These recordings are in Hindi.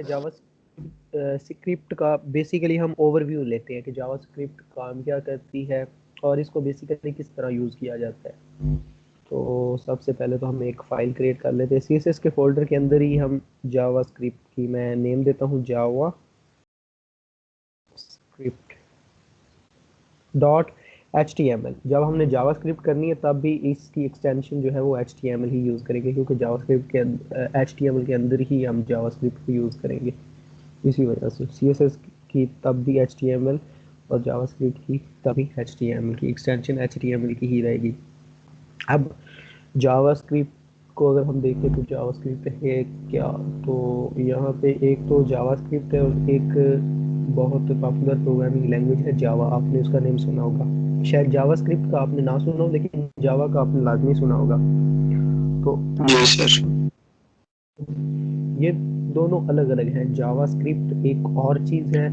जावास्क्रिप्ट का बेसिकली हम ओवरव्यू लेते हैं कि जावास्क्रिप्ट काम क्या करती है और इसको बेसिकली किस तरह यूज़ किया जाता है। तो सबसे पहले तो हम एक फ़ाइल क्रिएट कर लेते हैं। CSS के फ़ोल्डर के अंदर ही हम जावास्क्रिप्ट की मैं नेम देता हूँ जावा स्क्रिप्ट .html। जब हमने जावास्क्रिप्ट करनी है तब भी इसकी एक्सटेंशन जो है वो HTML ही यूज़ करेंगे, क्योंकि जावास्क्रिप्ट के HTML के अंदर ही हम जावास्क्रिप्ट को यूज़ करेंगे। इसी वजह से CSS की तब भी HTML और जावास्क्रिप्ट की तभी HTML की एक्सटेंशन HTML की ही रहेगी। अब जावास्क्रिप्ट को अगर हम देखें तो जावास्क्रिप्ट है क्या, तो यहाँ पे एक तो जावास्क्रिप्ट है और एक बहुत पॉपुलर प्रोग्रामिंग लैंग्वेज है जावा। आपने उसका नेम सुना होगा, शायद जावास्क्रिप्ट का आपने ना सुना हो लेकिन जावा का आपने लाजमी सुना होगा। तो जी सर। ये दोनों अलग अलग हैं। जावास्क्रिप्ट एक और चीज़ है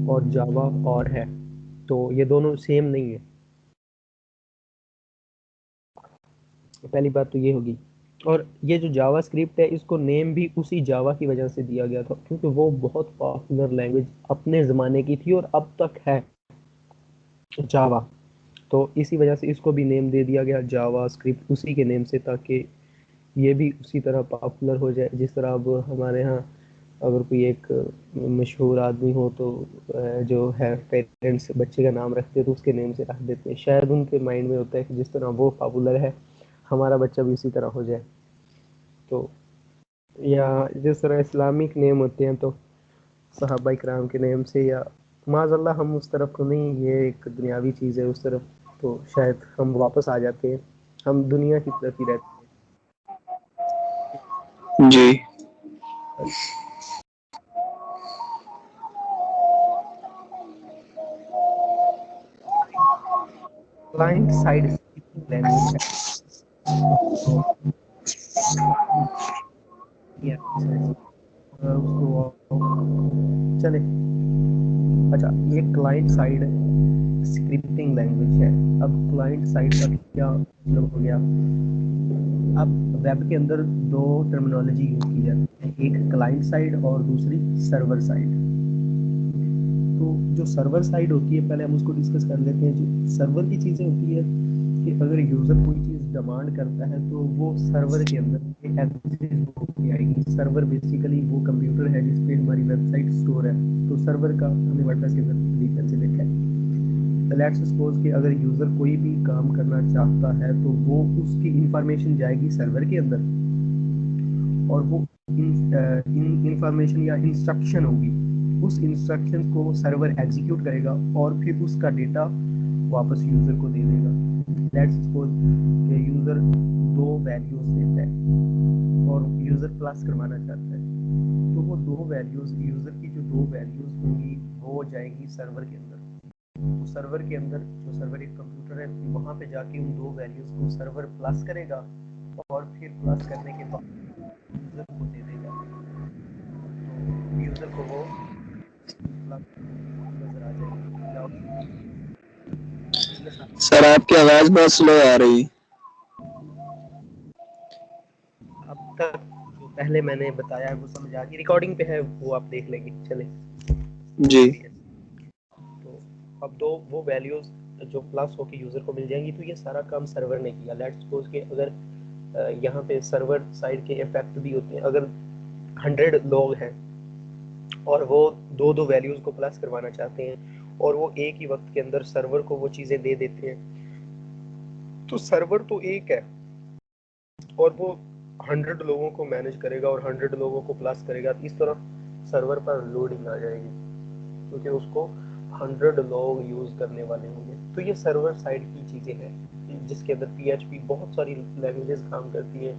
और जावा और है, तो ये दोनों सेम नहीं है। पहली बात तो ये होगी। और ये जो जावास्क्रिप्ट है इसको नेम भी उसी जावा की वजह से दिया गया था, क्योंकि वो बहुत पॉपुलर लैंग्वेज अपने ज़माने की थी और अब तक है जावा। तो इसी वजह से इसको भी नेम दे दिया गया जावास्क्रिप्ट उसी के नेम से, ताकि ये भी उसी तरह पॉपुलर हो जाए जिस तरह अब हमारे यहाँ अगर कोई एक मशहूर आदमी हो तो जो है पेरेंट्स बच्चे का नाम रखते हैं तो उसके नेम से रख देते हैं। शायद उनके माइंड में होता है कि जिस तरह वो पॉपुलर है हमारा बच्चा भी उसी तरह हो जाए। तो या जिस तरह इस्लामिक नेम होते हैं तो सहाबा इकराम के नेम से, या माज़अल्लाह हम उस तरफ तो नहीं, ये एक दुनियावी चीज़ है उस तरफ, तो शायद हम वापस आ जाते हैं, हम दुनिया की तरफ ही रहते जी हैं। क्लाइंट साइड लैंग्वेज है तो उसको चले। अच्छा, ये क्लाइंट साइड स्क्रिप्टिंग लैंग्वेज है। अब क्लाइंट साइड का क्या मतलब हो गया। अब वेब के अंदर दो टर्मिनोलॉजी यूज की जाती है, एक क्लाइंट साइड और दूसरी सर्वर साइड। तो जो सर्वर साइड होती है पहले हम उसको डिस्कस कर लेते हैं। जो सर्वर की चीज़ें होती है कि अगर यूज़र कोई चीज़ डिमांड करता है तो वो सर्वर के अंदर एक एड्रेस बुक आएगी। सर्वर बेसिकली वो कंप्यूटर है जिस पे हमारी वेबसाइट स्टोर है, तो सर्वर का हमने वर्डप्रेस के अंदर डिटेल से देखा है। लेट्स सपोज कि अगर यूज़र कोई भी काम करना चाहता है तो वो उसकी इंफॉर्मेशन जाएगी सर्वर के अंदर और वो इंफॉर्मेशन या इंस्ट्रक्शन होगी, उस इंस्ट्रक्शन को सर्वर एग्जीक्यूट करेगा और फिर उसका डेटा वापस यूज़र को दे देगा। लेट्स सपोज कि यूज़र दो वैल्यूज देता है और यूज़र प्लस करवाना चाहता है, तो वो दो वैल्यूज यूज़र की जो दो वैल्यूज होंगी वो जाएंगी सर्वर के अंदर। तो सर्वर के अंदर जो सर्वर एक कंप्यूटर है वहाँ पे जाके उन दो वैल्यूज को सर्वर प्लस करेगा और फिर प्लस करने के बाद यूज़र को दे देगा। तो यूज़र को वो नज़र आ जाएगा। सर, आपकी आवाज बहुत स्लो आ रही। अब तक जो पहले मैंने बताया है वो समझ आ गई, रिकॉर्डिंग पे है वो आप देख लेंगे। चले जी तो अब दो वो वैल्यूज जो प्लस होके यूज़र को मिल जाएंगी, तो ये सारा काम सर्वर ने किया। लेट्स सपोज कि अगर यहाँ पे सर्वर साइड के इफेक्ट भी होते हैं। अगर 100 लोग हैं और वो दो दो वैल्यूज को प्लस करवाना चाहते हैं और वो एक ही वक्त के अंदर सर्वर को वो चीज़ें दे देते हैं, तो सर्वर तो एक है और वो 100 लोगों को मैनेज करेगा और 100 लोगों को प्लस करेगा। इस तरह सर्वर पर लोडिंग आ जाएगी क्योंकि उसको 100 लोग यूज़ करने वाले होंगे। तो ये सर्वर साइड की चीज़ें हैं जिसके अंदर PHP बहुत सारी लैंग्वेजेस काम करती हैं।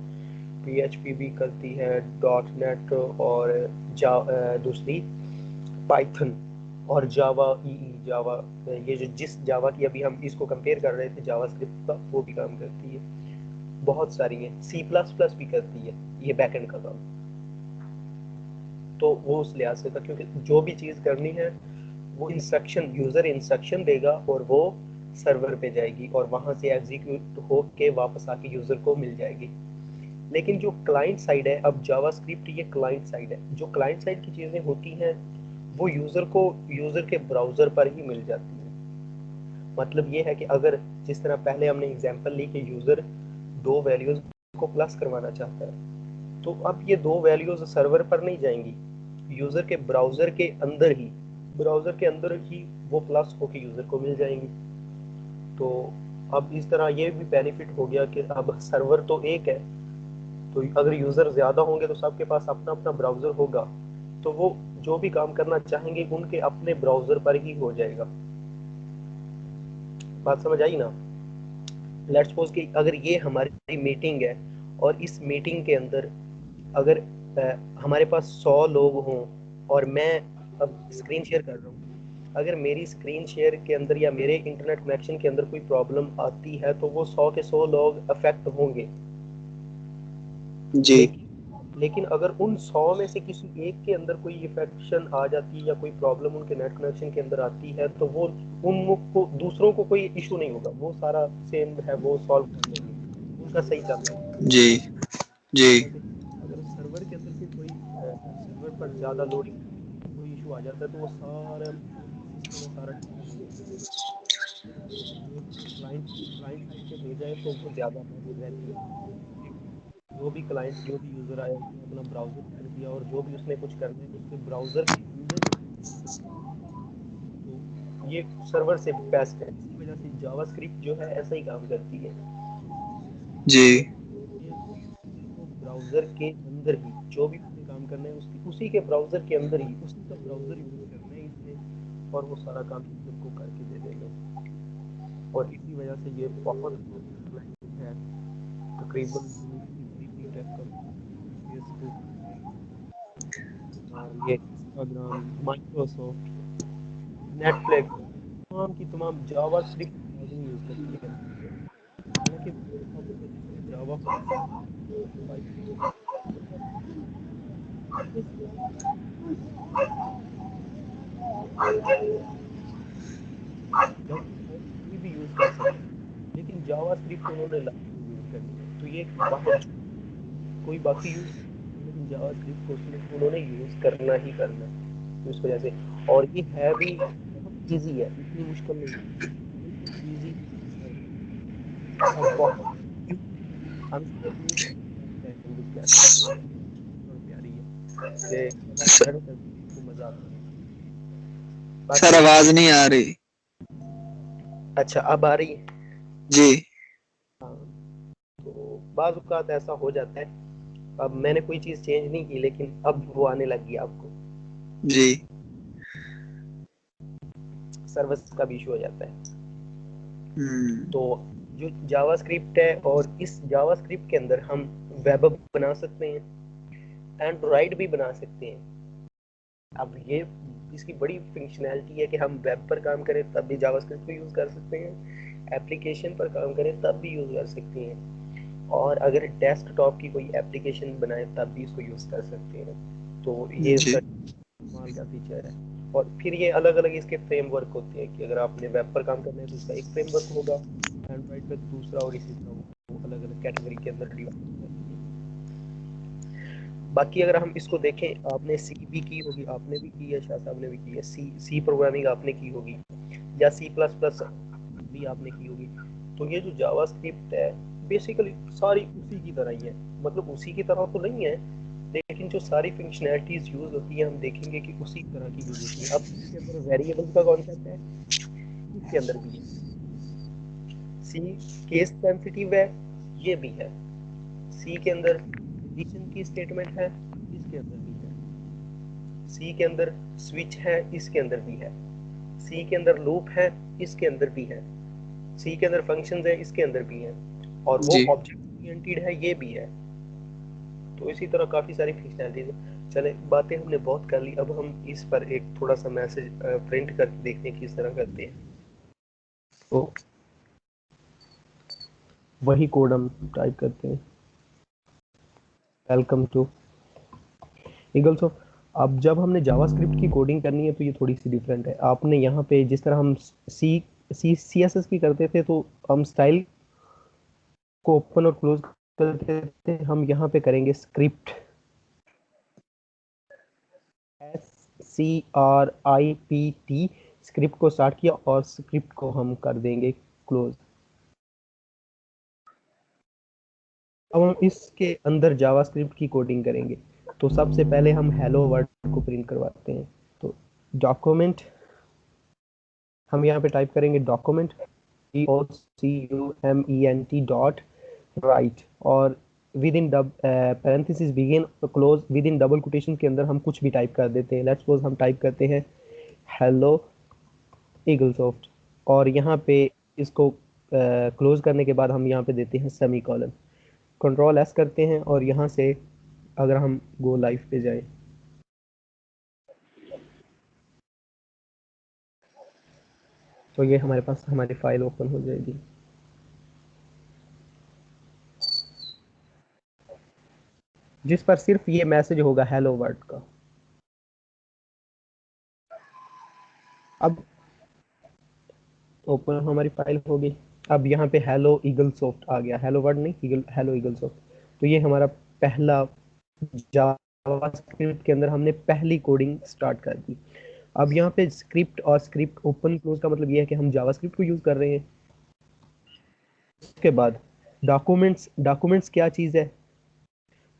PHP भी करती है, .NET और दूसरी पाइथन और जावा जावा। ये जो जिस जावा की अभी हम इसको कंपेयर कर रहे थे जावास्क्रिप्ट का, वो भी काम करती है। बहुत सारी है, C++ भी करती है ये बैकएंड का काम। तो वो उस लिहाज से था क्योंकि जो भी चीज़ करनी है वो इंस्ट्रक्शन यूज़र इंस्ट्रक्शन देगा और वो सर्वर पे जाएगी और वहां से एग्जीक्यूट होके वापस आके यूजर को मिल जाएगी। लेकिन जो क्लाइंट साइड है, अब जावास्क्रिप्ट ये क्लाइंट साइड है, जो क्लाइंट साइड की चीजें होती हैं वो यूजर के ब्राउजर पर ही मिल जाती है। मतलब ये है कि अगर जिस तरह पहले हमने एग्जांपल ली कि यूजर दो वैल्यूज को प्लस करवाना चाहता है, तो अब ये दो वैल्यूज सर्वर पर नहीं जाएंगी, यूजर के ब्राउजर के अंदर ही वो प्लस होके यूजर को मिल जाएंगी। तो अब इस तरह ये भी बेनिफिट हो गया कि अब सर्वर तो एक है, तो अगर यूजर ज्यादा होंगे तो सबके पास अपना अपना ब्राउजर होगा, तो वो जो भी काम करना चाहेंगे उनके अपने ब्राउजर पर ही हो जाएगा। बात समझ आई ना? लेट्स सपोज कि अगर ये हमारी मीटिंग है और इस मीटिंग के अंदर अगर हमारे पास 100 लोग हों और मैं अब स्क्रीन शेयर कर रहा हूँ, अगर मेरी स्क्रीन शेयर के अंदर या मेरे इंटरनेट कनेक्शन के अंदर कोई प्रॉब्लम आती है तो वो 100 के 100 लोग अफेक्ट होंगे। जी। लेकिन लेकिन अगर उन 100 में से किसी एक के अंदर कोई इन्फेक्शन आ जाती है या कोई प्रॉब्लम उनके नेट कनेक्शन के अंदर आती है तो वो उनको दूसरों को कोई इशू नहीं होगा, वो सारा सेम है, वो सॉल्व कर लेंगे, उनका सही चल रहा है। जी। जी। जैसे अगर सर्वर के अंदर से कोई सर्वर पर ज़्यादा लोडिंग कोई इशू आ जाता है तो वो सारा सिस्टम में सारा डिस्टर्ब हो जाता है। जो क्लाइंट क्लाइंट साइड पे भेजा है तो वो ज़्यादा बेहतर रहती है। जो भी यूज़र आया उसने अपना ब्राउज़र कर दिया और जो भी उसने कुछ करना है उसके ब्राउज़र के अंदर तो ये सर्वर से बेस्ट है। इसी वजह से जावास्क्रिप्ट जो है ऐसा ही काम करती है। जी। ये यूजर को ब्राउजर के अंदर ही जो भी उसने काम करना है उसकी उसी के ब्राउजर के अंदर ही उसी का ब्राउजर यूज करना है इसने, और वो सारा काम यूजर को करके दे देगा। और इसी वजह से ये बहुत पॉपुलर लैंग्वेज है। तकरीबन दुनिया की बड़ी बड़ी टेक कंपनी, फेसबुक और ये इंस्टाग्राम, माइक्रोसॉफ्ट, नेटफ्लिक्स, तमाम की तमाम जावास्क्रिप्ट वर्जन यूज करती है। हालांकि पॉपुलर इसमें जावा कोई भी यूज कर सकता है, लेकिन जावास्क्रिप्ट उन्होंने लाजमी यूज करनी है। तो ये बाहर कोई बाकी यूज, लेकिन जावास्क्रिप्ट को उन्होंने यूज करना ही करना है। तो इस वजह से, और ये है भी बहुत इजी है, इतनी मुश्किल नहीं है, बिल्कुल इजी और बहुत हम लैंग्वेज कैसी और प्यारी है कि जब आप स- लर्न करते हैं तो मजा आता है। सर बाकी आवाज नहीं आ रही। अच्छा अब आ रही है। जी। हाँ, तो बाज़ औक़ात ऐसा हो जाता है, अब मैंने कोई चीज़ चेंज नहीं की लेकिन अब वो आने लग गई आपको, जी। सर्विस का भी इशू हो जाता है। हम्म। तो जो जावास्क्रिप्ट है और इस जावास्क्रिप्ट के अंदर हम वेब बना सकते हैं, एंड्रॉइड भी बना सकते हैं। अब ये इसकी बड़ी फंक्शनैलिटी है कि हम वेब पर काम करें तब भी जावास्क्रिप्ट को यूज़ कर सकते हैं, एप्लीकेशन पर काम करें तब भी यूज़ कर सकते हैं, और अगर डेस्कटॉप की कोई एप्लीकेशन बनाए तब भी इसको यूज़ कर सकते हैं। तो ये जी। इसका कमाल का फीचर है। और फिर ये अलग अलग इसके फ्रेमवर्क होते हैं कि अगर आपने वेब पर काम करना है तो उसका एक फ्रेमवर्क होगा, एंड्रॉइड पे दूसरा, और इसी तरह वो अलग अलग कैटेगरी के अंदर डिवाइड हो जाती है। बाकी अगर हम इसको देखें, आपने सी भी की होगी, आपने भी की है, शाह साहब ने भी की है, सी प्रोग्रामिंग आपने की होगी या सी प्लस प्लस भी आपने की होगी। तो ये जो जावास्क्रिप्ट है बेसिकली सारी उसी की तरह ही है, मतलब उसी की तरह तो नहीं है, लेकिन जो सारी फंक्शनैलिटीज यूज होती है हम देखेंगे कि उसी तरह की यूज होती है। अब इसके अंदर वेरिएबल्स का कॉन्सेप्ट है, इसके अंदर भी है। सी केस सेंसिटिव है, ये भी है। सी के अंदर एडिशन की स्टेटमेंट है, इसके अंदर भी है। सी के अंदर स्विच है, इसके अंदर भी है। सी के अंदर लूप है, इसके अंदर भी है। सी के अंदर फंक्शंस है, इसके अंदर भी है। और वो जी। ऑब्जेक्ट ओरिएंटेड है, ये भी है। तो इसी तरह काफी सारी फंक्शनैलिटीज है। चले, बातें हमने बहुत कर ली, अब हम इस पर एक थोड़ा सा मैसेज प्रिंट करके देखते हैं किस तरह करते हैं। तो वही कोड हम टाइप करते हैं, वेलकम टू ईगल्स ऑफ। अब जब हमने जावास्क्रिप्ट की कोडिंग करनी है तो ये थोड़ी सी डिफरेंट है। आपने यहाँ पे जिस तरह हम सी CSS की करते थे तो हम स्टाइल को ओपन और क्लोज करते थे, हम यहाँ पे करेंगे स्क्रिप्ट, SCRIPT, स्क्रिप्ट को स्टार्ट किया और स्क्रिप्ट को हम कर देंगे क्लोज। अब हम इसके अंदर जावास्क्रिप्ट की कोडिंग करेंगे। तो सबसे पहले हम हेलो वर्ड को प्रिंट करवाते हैं। तो डॉक्यूमेंट, हम यहाँ पे टाइप करेंगे डॉक्यूमेंट DOCUMENT डॉट राइट, और with in parenthesis begin close, with in double quotation के अंदर हम कुछ भी टाइप कर देते हैं। लेट्स सपोज हम टाइप करते हैं हेलो ईगलसॉफ्ट, और यहाँ पे इसको क्लोज करने के बाद हम यहाँ पे देते हैं सेमी कॉलन। कंट्रोल एस करते हैं और यहाँ से अगर हम गो लाइव पे जाए तो ये हमारे पास हमारी फाइल ओपन हो जाएगी। जिस पर सिर्फ ये मैसेज होगा हेलो वर्ल्ड का। अब ओपन हमारी फाइल हो गई। अब यहाँ पे हेलो ईगल सॉफ्ट आ गया, हेलो वर्ड नहीं, ईगल, हेलो ईगल सॉफ्ट। तो ये हमारा पहला जावास्क्रिप्ट के अंदर हमने पहली कोडिंग स्टार्ट कर दी। अब यहाँ पे स्क्रिप्ट और स्क्रिप्ट ओपन क्लोज का मतलब ये है कि हम जावास्क्रिप्ट को यूज कर रहे हैं। उसके बाद डॉक्यूमेंट्स, डॉक्यूमेंट्स क्या चीज है?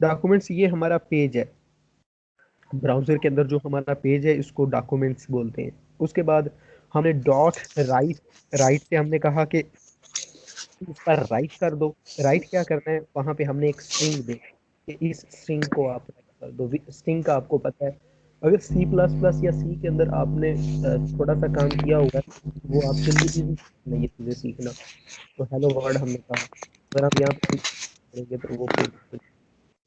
डॉक्यूमेंट्स ये हमारा पेज है, ब्राउजर के अंदर जो हमारा पेज है इसको डॉक्यूमेंट्स बोलते हैं। उसके बाद हमने डॉट राइट, राइट से हमने कहा कि इस पर राइट कर दो। राइट क्या करना है, वहां पे हमने एक स्ट्रिंग दे कि इस स्ट्रिंग को आप राइट कर दो। स्ट्रिंग का आपको पता है, अगर C++ या सी के अंदर आपने थोड़ा सा काम किया होगा वो आपके लिए इजी नहीं ये चीजें सीखना। तो हेलो वर्ड हमने कहा, अगर हम यहाँ पे कोई करेंगे तो वो कोड,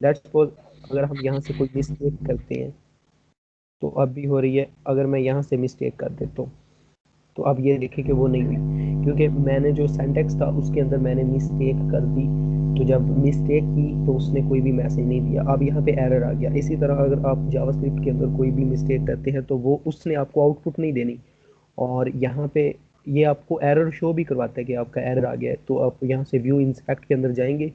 लेट्स सपोज अगर हम यहाँ से कोई मिस्टेक करते हैं तो अब भी हो रही है, अगर मैं यहाँ से मिस्टेक कर देता हूँ तो अब ये देखें कि वो नहीं हुई, क्योंकि मैंने जो सिंटैक्स था उसके अंदर मैंने मिस्टेक कर दी। तो जब मिस्टेक की तो उसने कोई भी मैसेज नहीं दिया, अब यहाँ पे एरर आ गया। इसी तरह अगर आप जावास्क्रिप्ट के अंदर कोई भी मिस्टेक करते हैं तो वो उसने आपको आउटपुट नहीं देनी, और यहाँ पे ये आपको एरर शो भी करवाता है कि आपका एरर आ गया है। तो आप यहाँ से व्यू इंस्पेक्ट के अंदर जाएंगे,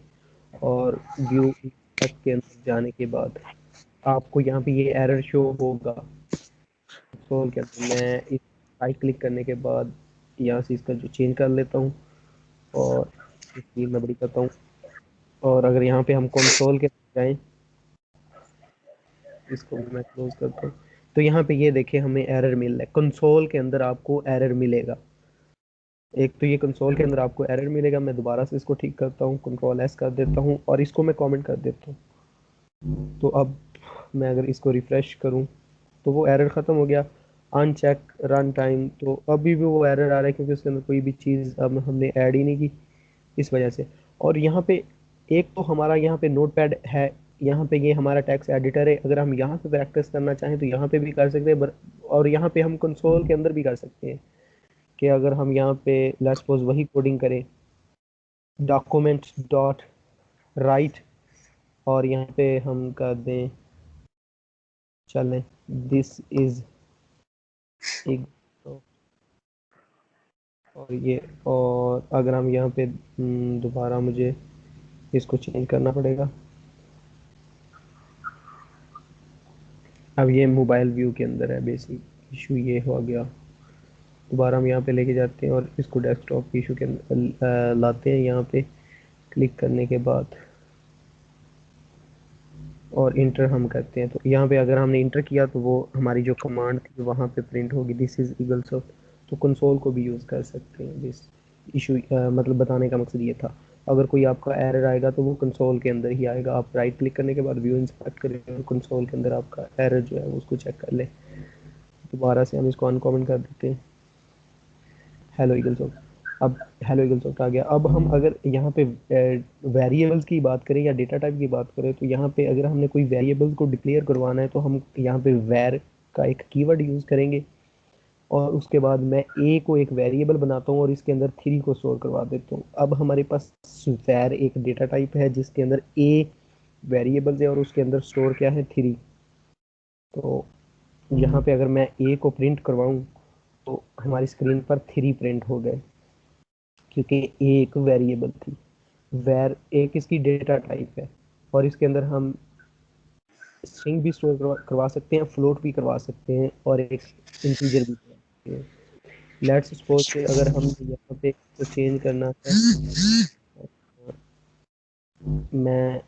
और व्यू इंस्पेक्ट के अंदर जाने के बाद आपको यहाँ पे ये एरर शो होगा। कंसोल के अंदर मैं इस राइट क्लिक करने के बाद यहाँ से इसका जो चेंज कर लेता हूँ और स्क्रीन में बड़ी करता हूँ। और अगर यहाँ पे हम कंसोल के अंदर जाएं, इसको भी मैं क्लोज करता हूँ, तो यहाँ पे ये देखें हमें एरर मिल रहा है। कंसोल के अंदर आपको एरर मिलेगा, एक तो ये कंसोल के अंदर आपको एरर मिलेगा। मैं दोबारा से इसको ठीक करता हूँ, कंट्रोल एस कर देता हूँ और इसको मैं कमेंट कर देता हूँ। तो अब मैं अगर इसको रिफ्रेश करूँ तो वो एरर ख़त्म हो गया। अनचेक रन टाइम, तो अभी भी वो एरर आ रहा है क्योंकि उसके अंदर कोई भी चीज़ अब हमने ऐड ही नहीं की, इस वजह से। और यहाँ पे एक तो हमारा यहाँ पे नोटपैड है, यहाँ पे ये हमारा टेक्स्ट एडिटर है। अगर हम यहाँ पे प्रैक्टिस करना चाहें तो यहाँ पे भी कर सकते हैं, और यहाँ पे हम कंसोल के अंदर भी कर सकते हैं कि अगर हम यहाँ पे लेट्स सपोज वही कोडिंग करें डॉक्यूमेंट डॉट राइट, और यहाँ पे हम कर दें चलें दिस इज एक, और ये, और अगर हम यहाँ पे दोबारा मुझे इसको चेंज करना पड़ेगा। अब ये मोबाइल व्यू के अंदर है, बेसिक इशू ये हो गया। दोबारा हम यहाँ पे लेके जाते हैं और इसको डेस्कटॉप इशू के अंदर लाते हैं। यहाँ पे क्लिक करने के बाद और इंटर हम करते हैं, तो यहाँ पे अगर हमने इंटर किया तो वो हमारी जो कमांड थी वहाँ पे प्रिंट होगी दिस इज ईगल्स ऑफ। तो कंसोल को भी यूज़ कर सकते हैं। दिस इशू मतलब बताने का मकसद ये था, अगर कोई आपका एरर आएगा तो वो कंसोल के अंदर ही आएगा। आप राइट क्लिक करने के बाद व्यू इंस्पेक्ट करें और कंसोल के अंदर आपका एरर जो है वो उसको चेक कर ले। दोबारा से हम इसको अनकॉमेंट कर देते हैं हेलो ईगल सॉफ्ट। अब हेलो ईगल सॉफ्ट आ गया। अब हम अगर यहाँ पे वेरिएबल्स की बात करें या डेटा टाइप की बात करें तो यहाँ पे अगर हमने कोई वेरिएबल को डिक्लेयर करवाना है तो हम यहाँ पे वैर का एक कीवर्ड यूज़ करेंगे, और उसके बाद मैं ए को एक वेरिएबल बनाता हूँ और इसके अंदर 3 को स्टोर करवा देता हूँ। अब हमारे पास वैर एक डेटा टाइप है जिसके अंदर ए वेरिएबल है और उसके अंदर स्टोर क्या है 3। तो यहाँ पे अगर मैं ए को प्रिंट करवाऊँ तो हमारी स्क्रीन पर 3 प्रिंट हो गए क्योंकि एक वेरिएबल थी। वेर एक इसकी डेटा टाइप है और इसके अंदर हम स्ट्रिंग भी स्टोर करवा सकते हैं, फ्लोट भी करवा सकते हैं और एक इंटीजर भी करवा सकते हैं। लेट्स सपोज कि अगर हम यहाँ पे इसको चेंज करना है, मैं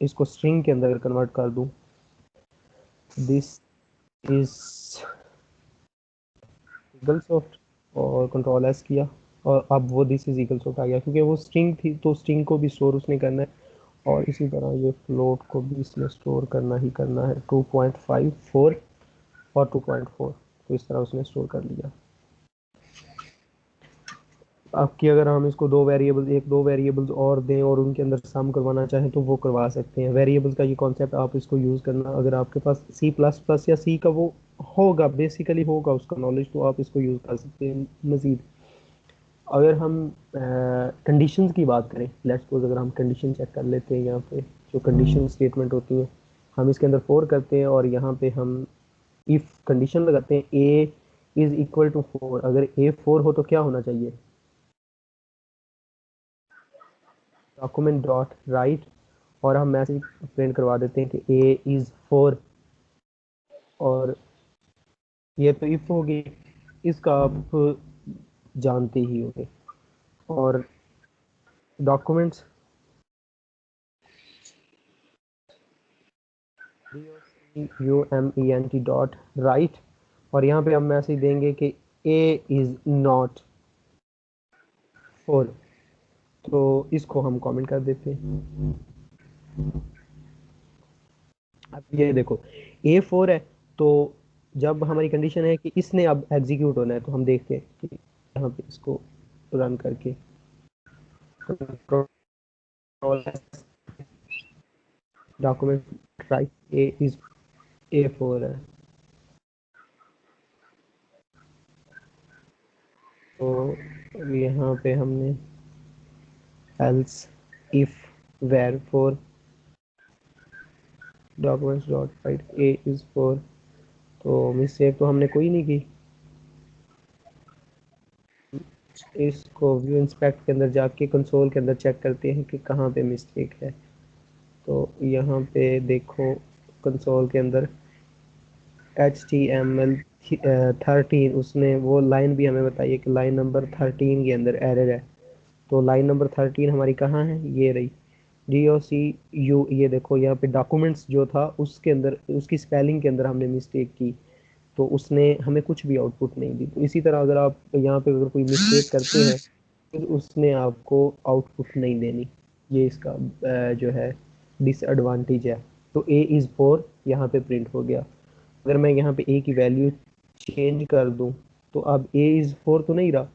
इसको स्ट्रिंग के अंदर कन्वर्ट कर दूं, दिस इज इक्वल्स ऑफ और कंट्रोल एस किया और अब वो दिस इज इक्वल्स ऑफ आ गया क्योंकि वो स्ट्रिंग थी तो स्ट्रिंग को भी स्टोर उसने करना है और इसी तरह ये फ्लोट को भी इसमें स्टोर करना ही करना है 2.54 और 2.4, तो इस तरह उसने स्टोर कर लिया। आपकी अगर हम इसको दो वेरिएबल्स और दें और उनके अंदर सम करवाना चाहें तो वो करवा सकते हैं। वेरिएबल्स का ये कॉन्सेप्ट आप इसको यूज़ करना, अगर आपके पास सी प्लस प्लस या सी का वो होगा, बेसिकली होगा उसका नॉलेज, तो आप इसको यूज़ कर सकते हैं मज़ीद। अगर हम कंडीशंस की बात करें, लेट्स सपोज अगर हम कंडीशन चेक कर लेते हैं, यहाँ पे जो कंडीशन स्टेटमेंट होती है हम इसके अंदर 4 करते हैं और यहाँ पे हम इफ कंडीशन लगाते हैं a इज इक्वल टू 4, अगर a 4 हो तो क्या होना चाहिए, डॉक्यूमेंट डॉट राइट और हम मैसेज प्रिंट करवा देते हैं कि a इज 4 और ये तो इफ होगी, इसका आप जानते ही होंगे। और डॉक्यूमेंट्स DOCUMENT डॉट राइट और यहाँ पे हम मैसेज देंगे कि a इज नॉट 4, तो इसको हम कमेंट कर देते हैं। अब ये देखो A4 है, तो जब हमारी कंडीशन है कि इसने अब एग्जीक्यूट होना है तो हम देखते हैं कि यहाँ पे इसको रन करके document right A is A4 है, तो यहाँ पे हमने else if where for documents dot write A is 4, तो मिस्टेक तो हमने कोई नहीं की। इसको व्यू इंस्पेक्ट के अंदर जाके कंसोल के अंदर चेक करते हैं कि कहाँ पे मिस्टेक है, तो यहाँ पे देखो कंसोल के अंदर HTML 13 उसने वो लाइन भी हमें बताई है कि लाइन नंबर 13 के अंदर एरर है, तो लाइन नंबर 13 हमारी कहाँ है, ये रही DOCU। ये देखो यहाँ पे डॉक्यूमेंट्स जो था उसके अंदर उसकी स्पेलिंग के अंदर हमने मिस्टेक की तो उसने हमें कुछ भी आउटपुट नहीं दी। तो इसी तरह अगर आप यहाँ पे अगर कोई मिस्टेक करते हैं फिर उसने आपको आउटपुट नहीं देनी, ये इसका जो है डिसएडवांटेज है। तो a इज़ 4 यहाँ पे प्रिंट हो गया। अगर मैं यहाँ पे a की वैल्यू चेंज कर दूँ तो अब a इज़ 4 तो नहीं रहा,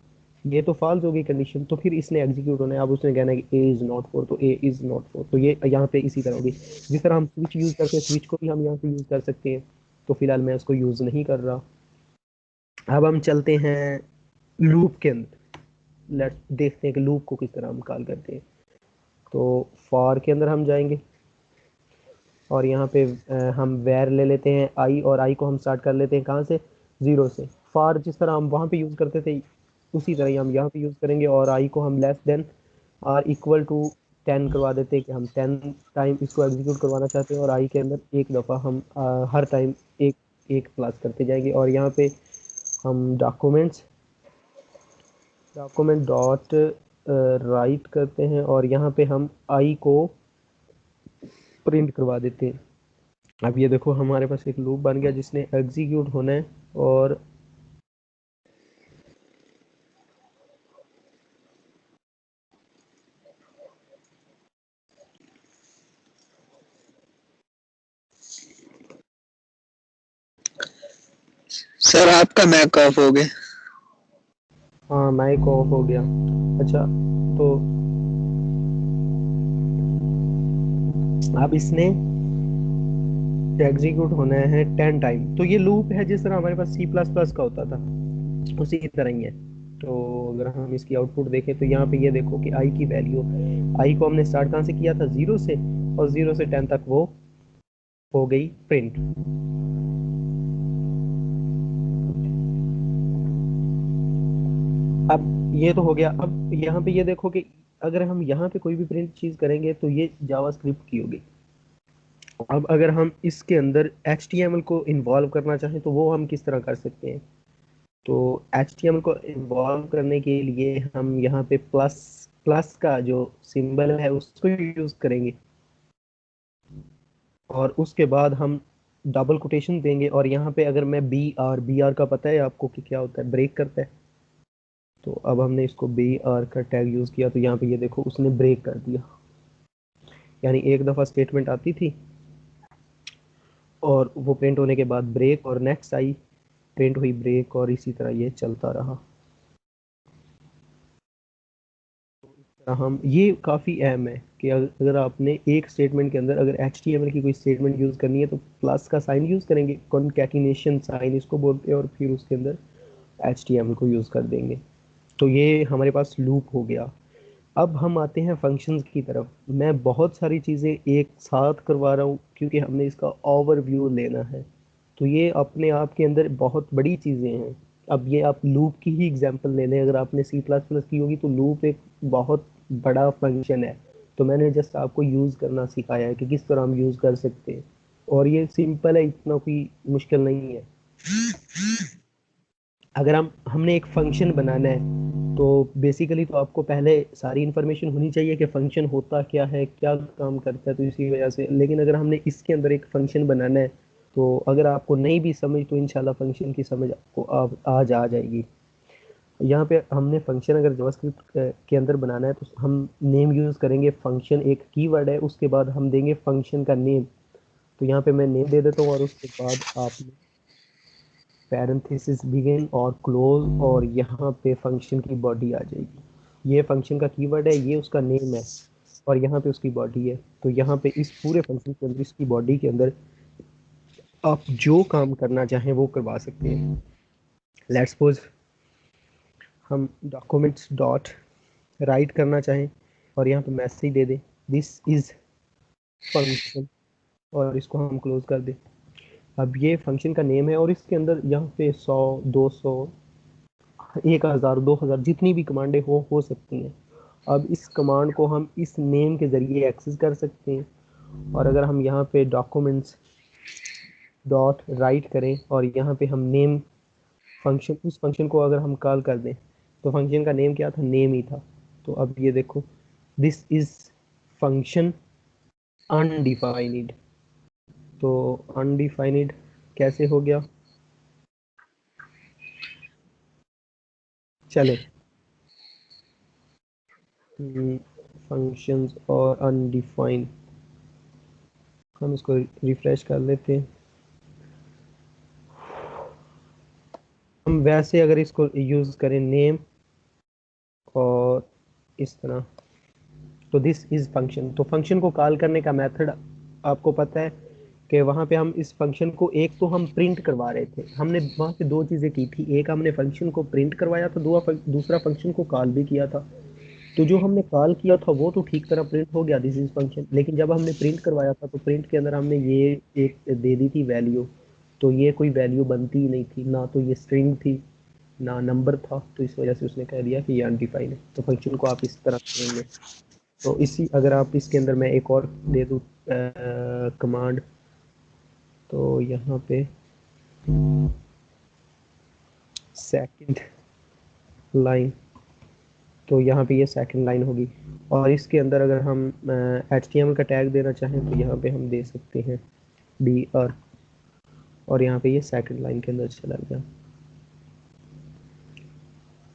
ये तो फॉल्स हो गई कंडीशन, तो फिर इसने एग्जीक्यूट होना है। अब उसने कहना है कि a इज़ नॉट 4, तो a इज़ नॉट 4, तो ये यहाँ पे इसी तरह होगी। जिस तरह हम स्विच यूज़ करते हैं स्विच को भी हम यहाँ पे यूज़ कर सकते हैं, तो फिलहाल मैं उसको यूज़ नहीं कर रहा। अब हम चलते हैं लूप के अंदर, लेट देखते हैं कि लूप को किस तरह हम कॉल करते हैं। तो फॉर के अंदर हम जाएंगे और यहाँ पे हम वेर ले लेते हैं आई, और आई को हम स्टार्ट कर लेते हैं कहाँ से, 0 से। फॉर जिस तरह हम वहाँ पे यूज़ करते थे उसी तरह ही हम यहाँ पे यूज़ करेंगे और आई को हम less than or equal to 10 करवा देते हैं कि हम 10 टाइम इसको एग्जीक्यूट करवाना चाहते हैं और आई के अंदर एक दफ़ा हम हर टाइम एक एक प्लस करते जाएंगे। और यहाँ पे हम डॉक्यूमेंट डॉट राइट करते हैं और यहाँ पे हम आई को प्रिंट करवा देते हैं। अब ये देखो हमारे पास एक लूप बन गया जिसने एग्जीक्यूट होना है और सर आपका मैक ऑफ हो गया। हाँ माइक ऑफ हो गया। अच्छा, तो अब इसने एग्जीक्यूट होना है 10 टाइम, तो ये लूप है जिस तरह हमारे पास सी प्लस प्लस का होता था उसी की तरह ही है। तो अगर हम इसकी आउटपुट देखें तो यहाँ पे ये देखो कि आई की वैल्यू, आई को हमने स्टार्ट कहाँ से किया था, 0 से, और 0 से 10 तक वो हो गई प्रिंट। अब ये तो हो गया। अब यहाँ पे ये देखो कि अगर हम यहाँ पे कोई भी प्रिंट चीज करेंगे तो ये जावास्क्रिप्ट की होगी। अब अगर हम इसके अंदर HTML को इन्वॉल्व करना चाहें तो वो हम किस तरह कर सकते हैं? तो HTML को इन्वॉल्व करने के लिए हम यहाँ पे प्लस प्लस का जो सिंबल है उसको यूज करेंगे, और उसके बाद हम डबल कोटेशन देंगे। और यहाँ पे अगर मैं बी आर का पता है आपको कि क्या होता है? ब्रेक करता है। तो अब हमने इसको बी आर का टैग यूज किया तो यहाँ पे ये देखो उसने ब्रेक कर दिया। यानी एक दफा स्टेटमेंट आती थी और वो प्रिंट होने के बाद ब्रेक, और नेक्स्ट आई, प्रिंट हुई, ब्रेक, और इसी तरह ये चलता रहा। हम ये काफ़ी अहम है कि अगर आपने एक स्टेटमेंट के अंदर अगर HTML की कोई स्टेटमेंट यूज़ करनी है तो प्लस का साइन यूज़ करेंगे, कॉन्कैटिनेशन साइन इसको बोलते हैं, और फिर उसके अंदर HTML को यूज़ कर देंगे। तो ये हमारे पास लूप हो गया। अब हम आते हैं फंक्शंस की तरफ। मैं बहुत सारी चीज़ें एक साथ करवा रहा हूँ क्योंकि हमने इसका ओवरव्यू लेना है। तो ये अपने आप के अंदर बहुत बड़ी चीज़ें हैं। अब ये आप लूप की ही एग्जांपल ले लें, अगर आपने C++ की होगी तो लूप एक बहुत बड़ा फंक्शन है। तो मैंने जस्ट आपको यूज़ करना सिखाया है कि किस तरह हम यूज़ कर सकते हैं, और ये सिंपल है, इतना कोई मुश्किल नहीं है। अगर हमने एक फंक्शन बनाना है तो बेसिकली तो आपको पहले सारी इन्फॉर्मेशन होनी चाहिए कि फंक्शन होता क्या है, क्या काम करता है। तो इसी वजह से, लेकिन अगर हमने इसके अंदर एक फंक्शन बनाना है तो अगर आपको नहीं भी समझ तो इंशाल्लाह फंक्शन की समझ आपको आज आ जाएगी। यहाँ पे हमने फंक्शन अगर जावास्क्रिप्ट के अंदर बनाना है तो हम नेम यूज़ करेंगे। फंक्शन एक कीवर्ड है, उसके बाद हम देंगे फंक्शन का नेम। तो यहाँ पे मैं नेम दे देता हूँ और उसके बाद आप पैरेंथेसिस बिगिन और क्लोज, और यहाँ पे फंक्शन की बॉडी आ जाएगी। ये फंक्शन का कीवर्ड है, ये उसका नेम है, और यहाँ पे उसकी बॉडी है। तो यहाँ पे इस पूरे फंक्शन के अंदर, इसकी बॉडी के अंदर आप जो काम करना चाहें वो करवा सकते हैं। लेट्स सपोज हम डॉक्यूमेंट्स डॉट राइट करना चाहें और यहाँ पे मैसेज दे दें दिस इज फंक्शन, और इसको हम क्लोज कर दें। अब ये फंक्शन का नेम है और इसके अंदर यहाँ पे 100, 200, 1000, 2000 जितनी भी कमांडें हो सकती हैं। अब इस कमांड को हम इस नेम के ज़रिए एक्सेस कर सकते हैं। और अगर हम यहाँ पे डॉक्यूमेंट्स डॉट राइट करें और यहाँ पे हम नेम फंक्शन, उस फंक्शन को अगर हम कॉल कर दें तो फंक्शन का नेम क्या था? नेम ही था। तो अब ये देखो दिस इज फंक्शन अनडिफाइंड। तो अनडिफाइंड कैसे हो गया? चले फंक्शंस और अनडिफाइंड, हम इसको रिफ्रेश कर लेते हैं। हम वैसे अगर इसको यूज़ करें नेम और इस तरह, तो दिस इज़ फंक्शन। तो फंक्शन को कॉल करने का मेथड आपको पता है कि वहाँ पे हम इस फंक्शन को, एक तो हम प्रिंट करवा रहे थे, हमने वहाँ पे दो चीज़ें की थी। एक हमने फंक्शन को प्रिंट करवाया था, दूसरा फंक्शन को कॉल भी किया था। तो जो हमने कॉल किया था वो तो ठीक तरह प्रिंट हो गया, दिस इज फंक्शन। लेकिन जब हमने प्रिंट करवाया था तो प्रिंट के अंदर हमने ये एक दे दी थी वैल्यू, तो ये कोई वैल्यू बनती ही नहीं थी, ना तो ये स्ट्रिंग थी ना नंबर था। तो इस वजह से उसने कह दिया कि ये अनडिफाइंड है। तो फंक्शन को आप इस तरह करेंगे। तो इसी, अगर आप इसके अंदर मैं एक और दे दूँ कमांड, तो यहाँ पे सेकंड लाइन, तो यहाँ पे ये सेकंड लाइन होगी। और इसके अंदर अगर हम HTML का टैग देना चाहें तो यहाँ पे हम दे सकते हैं br, और यहाँ पे ये सेकंड लाइन के अंदर चला गया।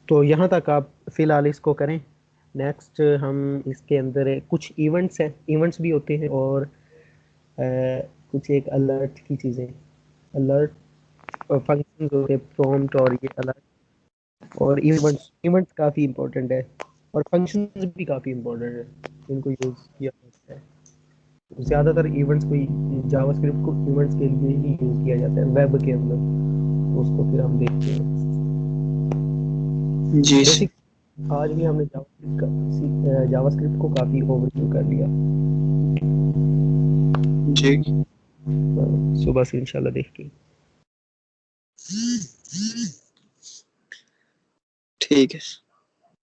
तो यहाँ तक आप फिलहाल इसको करें। नेक्स्ट हम इसके अंदर कुछ इवेंट्स हैं, इवेंट्स भी होते हैं, और कुछ एक अलर्ट की चीज़ें, अलर्ट फंक्शन होते हैं, प्रॉम्प्ट और ये अलर्ट और इवेंट्स। इवेंट्स काफ़ी इंपॉर्टेंट है और फंक्शंस भी काफ़ी इंपॉर्टेंट है, इनको यूज़ किया जाता है। ज़्यादातर इवेंट्स को, जावास्क्रिप्ट को इवेंट्स के लिए ही यूज़ किया जाता है वेब के अंदर। तो उसको फिर हम देखते हैं। जी सर। बेसिक आज भी हमने जावास्क्रिप्ट को काफ़ी ओवरव्यू कर लिया। जी सुबह से इंशाल्लाह देखते हैं। ठीक है।